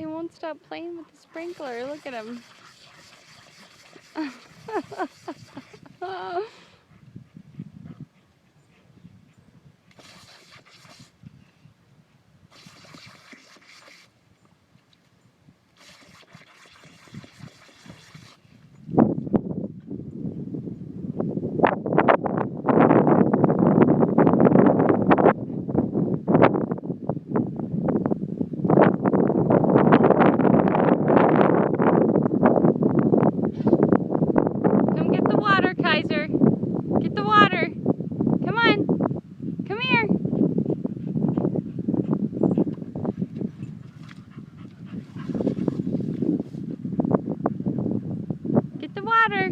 He won't stop playing with the sprinkler. Look at him. Come get the water, Kaiser. Get the water. Come on. Come here. Get the water.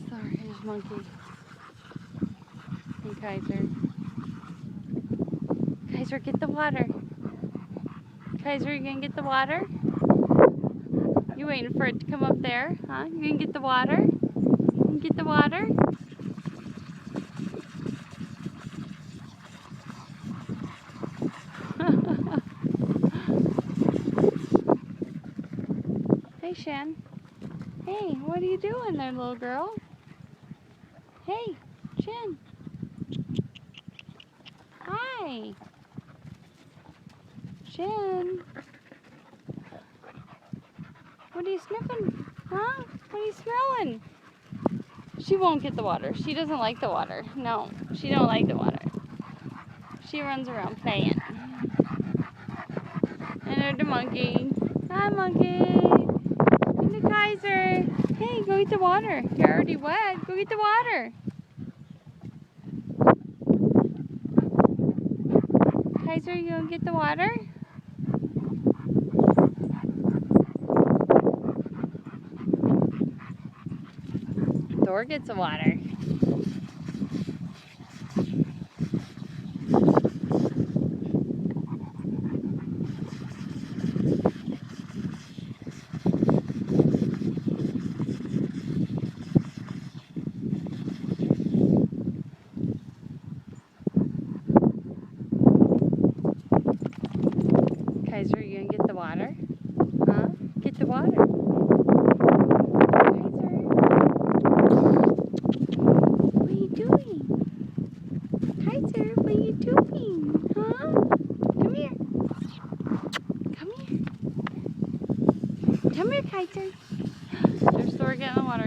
Sorry, there's monkey. Hey, Kaiser. Kaiser, get the water. Kaiser, you gonna get the water? You waiting for it to come up there, huh? You gonna get the water? You gonna get the water? Hey, Shan. Hey, what are you doing there, little girl? Hey, Shan. Hi. Shan. What are you sniffing? Huh? What are you smelling? She won't get the water. She doesn't like the water. No, she don't like the water. She runs around playing. And there's the monkey. Hi, monkey. And the Kaiser. Hey, go get the water. You're already wet. Go get the water. Kaiser, you gonna get the water? Thor gets the water. Kaiser, you gonna get the water? Huh? Get the water. Kaiser. What are you doing? Kaiser, what are you doing? Huh? Come here. Come here. Come here, Kaiser. There's Thor getting the water.